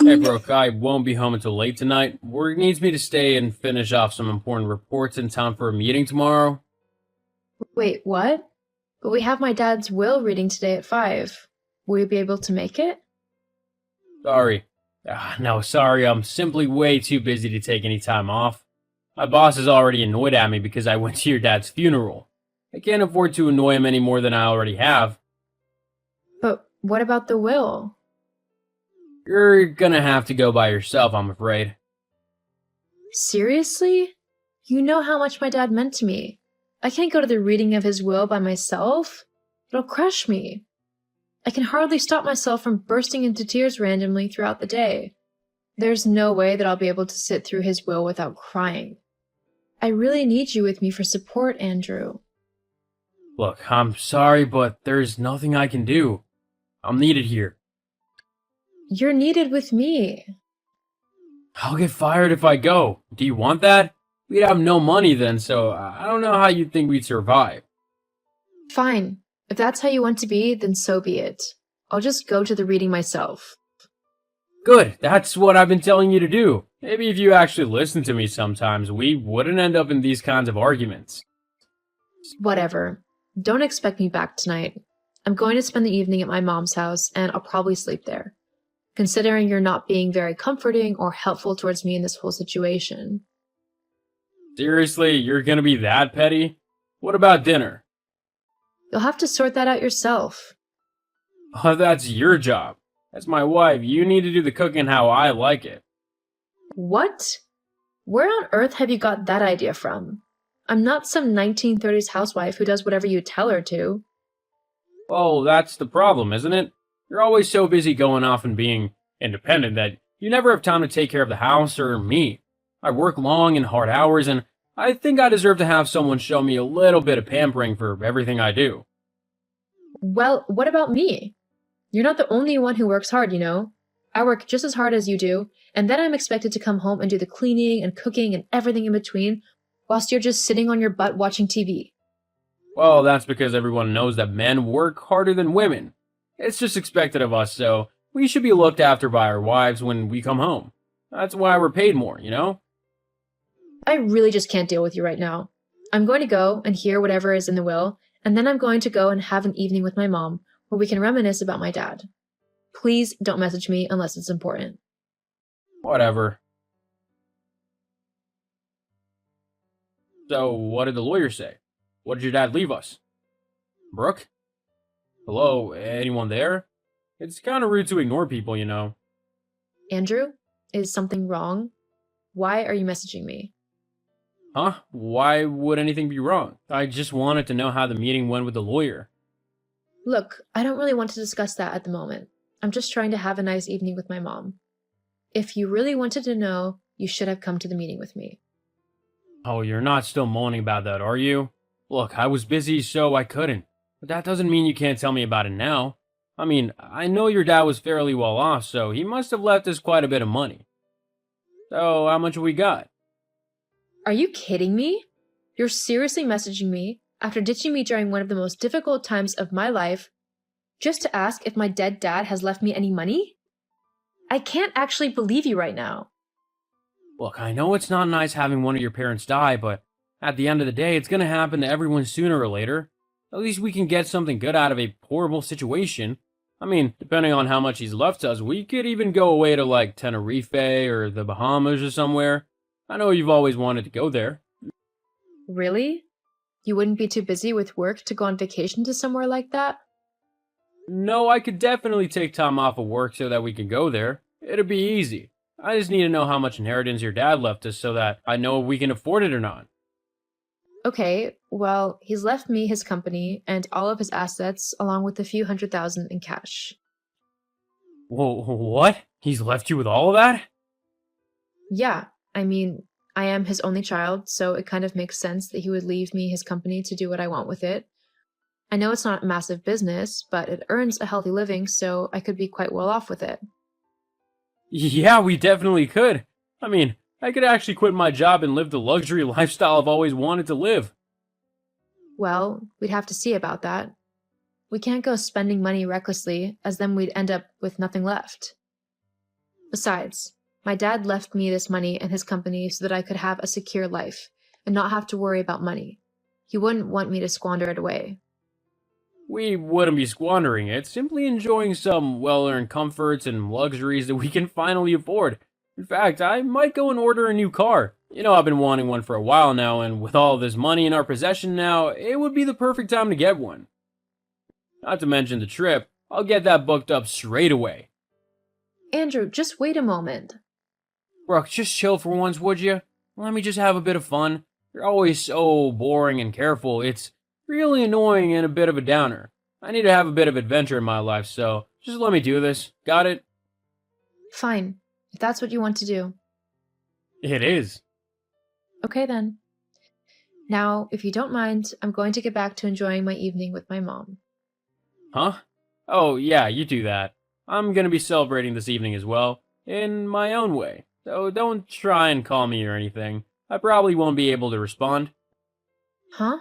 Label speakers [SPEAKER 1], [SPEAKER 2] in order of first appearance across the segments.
[SPEAKER 1] Hey, Brooke, I won't be home until late tonight. Work needs me to stay and finish off some important reports in time for a meeting tomorrow.
[SPEAKER 2] Wait, what? But we have my dad's will reading today at 5. Will you be able to make it?
[SPEAKER 1] Sorry. No, sorry, I'm simply way too busy to take any time off. My boss is already annoyed at me because I went to your dad's funeral. I can't afford to annoy him any more than I already have.
[SPEAKER 2] But what about the will?
[SPEAKER 1] You're gonna have to go by yourself, I'm afraid.
[SPEAKER 2] Seriously? You know how much my dad meant to me. I can't go to the reading of his will by myself. It'll crush me. I can hardly stop myself from bursting into tears randomly throughout the day. There's no way that I'll be able to sit through his will without crying. I really need you with me for support, Andrew.
[SPEAKER 1] Look, I'm sorry, but there's nothing I can do. I'm needed here.
[SPEAKER 2] You're needed with me.
[SPEAKER 1] I'll get fired if I go. Do you want that? We'd have no money then, so I don't know how you'd think we'd survive.
[SPEAKER 2] Fine. If that's how you want to be, then so be it. I'll just go to the reading myself.
[SPEAKER 1] Good, that's what I've been telling you to do. Maybe if you actually listened to me sometimes, we wouldn't end up in these kinds of arguments.
[SPEAKER 2] Whatever. Don't expect me back tonight. I'm going to spend the evening at my mom's house, and I'll probably sleep there. Considering you're not being very comforting or helpful towards me in this whole situation.
[SPEAKER 1] Seriously, you're gonna be that petty? What about dinner?
[SPEAKER 2] You'll have to sort that out yourself.
[SPEAKER 1] Oh, that's your job. As my wife, you need to do the cooking how I like it.
[SPEAKER 2] What? Where on earth have you got that idea from? I'm not some 1930s housewife who does whatever you tell her to.
[SPEAKER 1] Well, that's the problem, isn't it? You're always so busy going off and being independent that you never have time to take care of the house or me. I work long and hard hours, and I think I deserve to have someone show me a little bit of pampering for everything I do.
[SPEAKER 2] Well, what about me? You're not the only one who works hard, you know. I work just as hard as you do, and then I'm expected to come home and do the cleaning and cooking and everything in between, whilst you're just sitting on your butt watching TV.
[SPEAKER 1] Well, that's because everyone knows that men work harder than women. It's just expected of us, so we should be looked after by our wives when we come home. That's why we're paid more, you know?
[SPEAKER 2] I really just can't deal with you right now. I'm going to go and hear whatever is in the will, and then I'm going to go and have an evening with my mom where we can reminisce about my dad. Please don't message me unless it's important.
[SPEAKER 1] Whatever. So, what did the lawyer say? What did your dad leave us? Brooke? Hello, anyone there? It's kind of rude to ignore people, you know.
[SPEAKER 2] Andrew, is something wrong? Why are you messaging me?
[SPEAKER 1] Huh? Why would anything be wrong? I just wanted to know how the meeting went with the lawyer.
[SPEAKER 2] Look, I don't really want to discuss that at the moment. I'm just trying to have a nice evening with my mom. If you really wanted to know, you should have come to the meeting with me.
[SPEAKER 1] Oh, you're not still moaning about that, are you? Look, I was busy, so I couldn't. But that doesn't mean you can't tell me about it now. I mean, I know your dad was fairly well off, so he must have left us quite a bit of money. So, how much have we got?
[SPEAKER 2] Are you kidding me? You're seriously messaging me after ditching me during one of the most difficult times of my life just to ask if my dead dad has left me any money? I can't actually believe you right now.
[SPEAKER 1] Look, I know it's not nice having one of your parents die, but at the end of the day, it's gonna happen to everyone sooner or later. At least we can get something good out of a horrible situation. I mean, depending on how much he's left us, we could even go away to like Tenerife or the Bahamas or somewhere. I know you've always wanted to go there.
[SPEAKER 2] Really? You wouldn't be too busy with work to go on vacation to somewhere like that?
[SPEAKER 1] No, I could definitely take time off of work so that we can go there. It'd be easy. I just need to know how much inheritance your dad left us so that I know if we can afford it or not.
[SPEAKER 2] Okay, well, he's left me his company and all of his assets along with a few $100,000 in cash.
[SPEAKER 1] Whoa, what? He's left you with all of that?
[SPEAKER 2] Yeah, I mean, I am his only child, so it kind of makes sense that he would leave me his company to do what I want with it. I know it's not a massive business, but it earns a healthy living, so I could be quite well off with it.
[SPEAKER 1] Yeah, we definitely could. I mean, I could actually quit my job and live the luxury lifestyle I've always wanted to live.
[SPEAKER 2] Well, we'd have to see about that. We can't go spending money recklessly, as then we'd end up with nothing left. Besides, my dad left me this money and his company so that I could have a secure life and not have to worry about money. He wouldn't want me to squander it away.
[SPEAKER 1] We wouldn't be squandering it, simply enjoying some well-earned comforts and luxuries that we can finally afford. In fact, I might go and order a new car. You know, I've been wanting one for a while now, and with all this money in our possession now, it would be the perfect time to get one. Not to mention the trip, I'll get that booked up straight away.
[SPEAKER 2] Andrew, just wait a moment.
[SPEAKER 1] Brooke, just chill for once, would you? Let me just have a bit of fun. You're always so boring and careful. It's really annoying and a bit of a downer. I need to have a bit of adventure in my life, so just let me do this. Got it?
[SPEAKER 2] Fine, if that's what you want to do.
[SPEAKER 1] It is.
[SPEAKER 2] Okay then. Now, if you don't mind, I'm going to get back to enjoying my evening with my mom.
[SPEAKER 1] Huh? Oh, yeah, you do that. I'm gonna be celebrating this evening as well, in my own way. So don't try and call me or anything. I probably won't be able to respond.
[SPEAKER 2] Huh?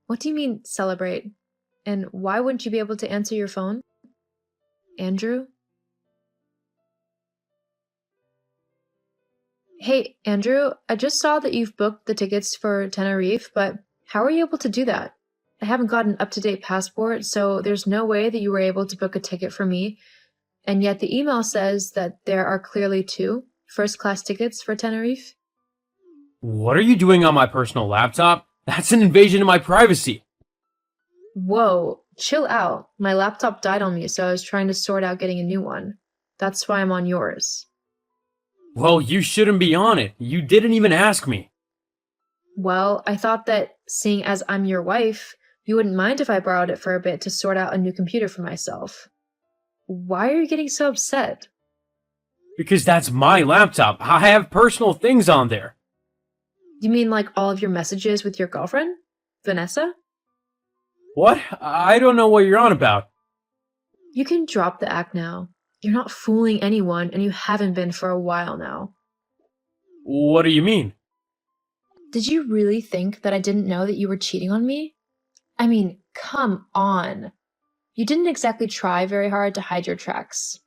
[SPEAKER 2] What do you mean, celebrate? And why wouldn't you be able to answer your phone? Andrew? Hey, Andrew, I just saw that you've booked the tickets for Tenerife, but how are you able to do that? I haven't got an up-to-date passport, so there's no way that you were able to book a ticket for me. And yet the email says that there are clearly 2 first-class tickets for Tenerife.
[SPEAKER 1] What are you doing on my personal laptop? That's an invasion of my privacy.
[SPEAKER 2] Whoa, chill out. My laptop died on me, so I was trying to sort out getting a new one. That's why I'm on yours.
[SPEAKER 1] Well, you shouldn't be on it. You didn't even ask me.
[SPEAKER 2] Well, I thought that, seeing as I'm your wife, you wouldn't mind if I borrowed it for a bit to sort out a new computer for myself. Why are you getting so upset?
[SPEAKER 1] Because that's my laptop. I have personal things on there.
[SPEAKER 2] You mean like all of your messages with your girlfriend? Vanessa?
[SPEAKER 1] What? I don't know what you're on about.
[SPEAKER 2] You can drop the act now. You're not fooling anyone, and you haven't been for a while now.
[SPEAKER 1] What do you mean?
[SPEAKER 2] Did you really think that I didn't know that you were cheating on me? I mean, come on. You didn't exactly try very hard to hide your tracks.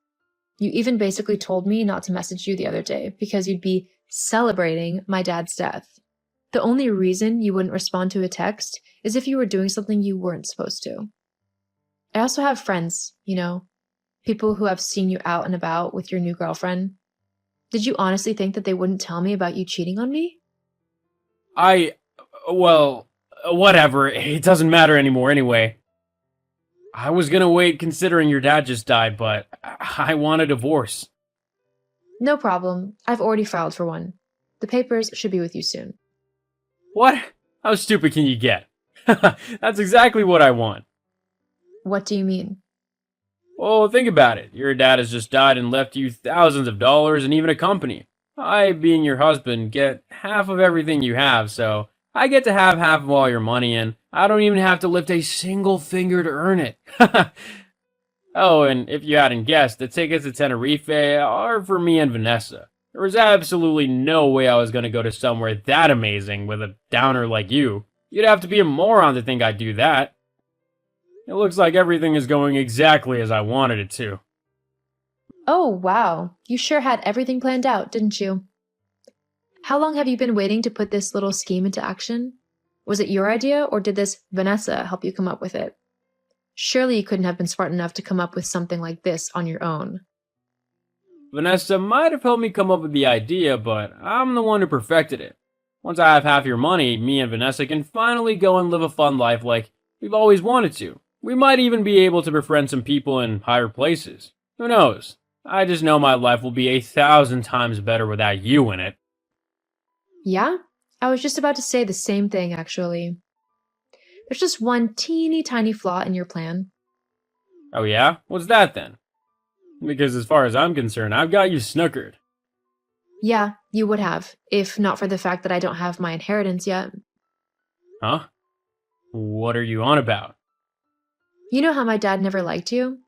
[SPEAKER 2] You even basically told me not to message you the other day because you'd be celebrating my dad's death. The only reason you wouldn't respond to a text is if you were doing something you weren't supposed to. I also have friends, you know, people who have seen you out and about with your new girlfriend. Did you honestly think that they wouldn't tell me about you cheating on me?
[SPEAKER 1] Well, whatever. It doesn't matter anymore anyway. I was gonna wait considering your dad just died, but I want a divorce.
[SPEAKER 2] No problem. I've already filed for one. The papers should be with you soon.
[SPEAKER 1] What? How stupid can you get? That's exactly what I want.
[SPEAKER 2] What do you mean?
[SPEAKER 1] Well, think about it. Your dad has just died and left you thousands of dollars and even a company. I, being your husband, get half of everything you have, so I get to have half of all your money, and I don't even have to lift a single finger to earn it. Oh, and if you hadn't guessed, the tickets to Tenerife are for me and Vanessa. There was absolutely no way I was going to go to somewhere that amazing with a downer like you. You'd have to be a moron to think I'd do that. It looks like everything is going exactly as I wanted it to.
[SPEAKER 2] Oh, wow. You sure had everything planned out, didn't you? How long have you been waiting to put this little scheme into action? Was it your idea, or did this Vanessa help you come up with it? Surely you couldn't have been smart enough to come up with something like this on your own.
[SPEAKER 1] Vanessa might have helped me come up with the idea, but I'm the one who perfected it. Once I have half your money, me and Vanessa can finally go and live a fun life like we've always wanted to. We might even be able to befriend some people in higher places. Who knows? I just know my life will be 1,000 times better without you in it.
[SPEAKER 2] Yeah? I was just about to say the same thing, actually. There's just one teeny tiny flaw in your plan.
[SPEAKER 1] Oh yeah? What's that then? Because as far as I'm concerned, I've got you snookered.
[SPEAKER 2] Yeah, you would have, if not for the fact that I don't have my inheritance yet.
[SPEAKER 1] Huh? What are you on about?
[SPEAKER 2] You know how my dad never liked you?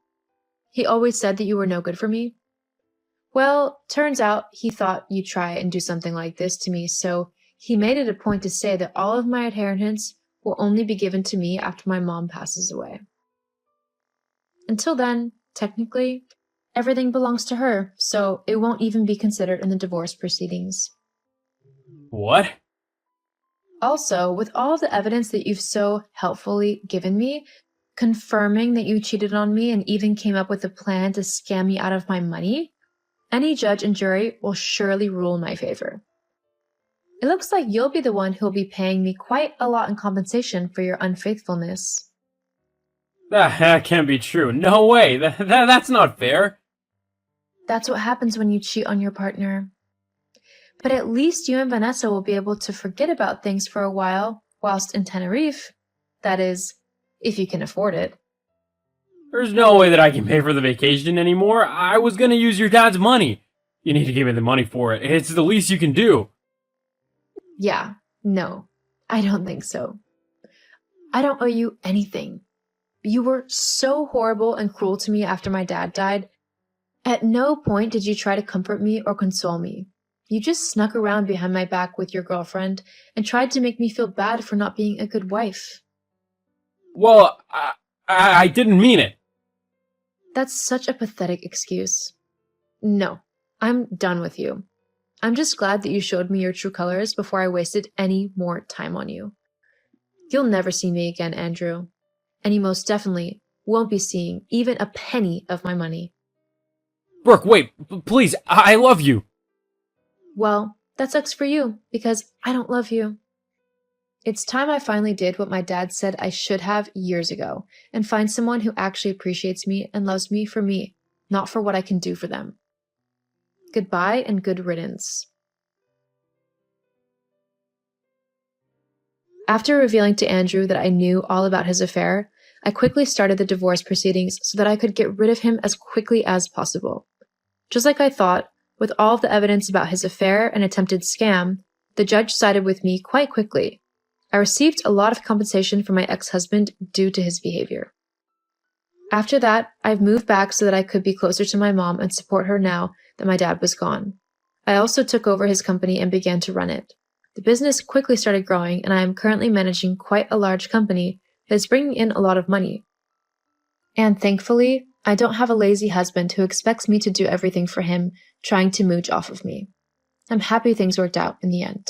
[SPEAKER 2] He always said that you were no good for me. Well, turns out he thought you'd try and do something like this to me, so he made it a point to say that all of my inheritance will only be given to me after my mom passes away. Until then, technically, Everything belongs to her, so it won't even be considered in the divorce proceedings.
[SPEAKER 1] What?
[SPEAKER 2] Also, with all the evidence that you've so helpfully given me, confirming that you cheated on me and even came up with a plan to scam me out of my money, any judge and jury will surely rule in my favor. It looks like you'll be the one who'll be paying me quite a lot in compensation for your unfaithfulness.
[SPEAKER 1] That can't be true. No way. That's not fair.
[SPEAKER 2] That's what happens when you cheat on your partner. But at least you and Vanessa will be able to forget about things for a while whilst in Tenerife. That is, if you can afford it.
[SPEAKER 1] There's no way that I can pay for the vacation anymore. I was gonna use your dad's money. You need to give me the money for it. It's the least you can do.
[SPEAKER 2] Yeah, no, I don't think so. I don't owe you anything. You were so horrible and cruel to me after my dad died. At no point did you try to comfort me or console me. You just snuck around behind my back with your girlfriend and tried to make me feel bad for not being a good wife.
[SPEAKER 1] Well, I didn't mean it.
[SPEAKER 2] That's such a pathetic excuse. No, I'm done with you. I'm just glad that you showed me your true colors before I wasted any more time on you. You'll never see me again, Andrew. And you most definitely won't be seeing even a penny of my money.
[SPEAKER 1] Brooke, wait, please, I love you.
[SPEAKER 2] Well, that sucks for you, because I don't love you. It's time I finally did what my dad said I should have years ago, and find someone who actually appreciates me and loves me, not for what I can do for them. Goodbye and good riddance. After revealing to Andrew that I knew all about his affair, I quickly started the divorce proceedings so that I could get rid of him as quickly as possible. Just like I thought, with all of the evidence about his affair and attempted scam, the judge sided with me quite quickly. I received a lot of compensation from my ex-husband due to his behavior. After that, I've moved back so that I could be closer to my mom and support her now that my dad was gone. I also took over his company and began to run it. The business quickly started growing, and I am currently managing quite a large company that is bringing in a lot of money. And thankfully, I don't have a lazy husband who expects me to do everything for him, trying to mooch off of me. I'm happy things worked out in the end.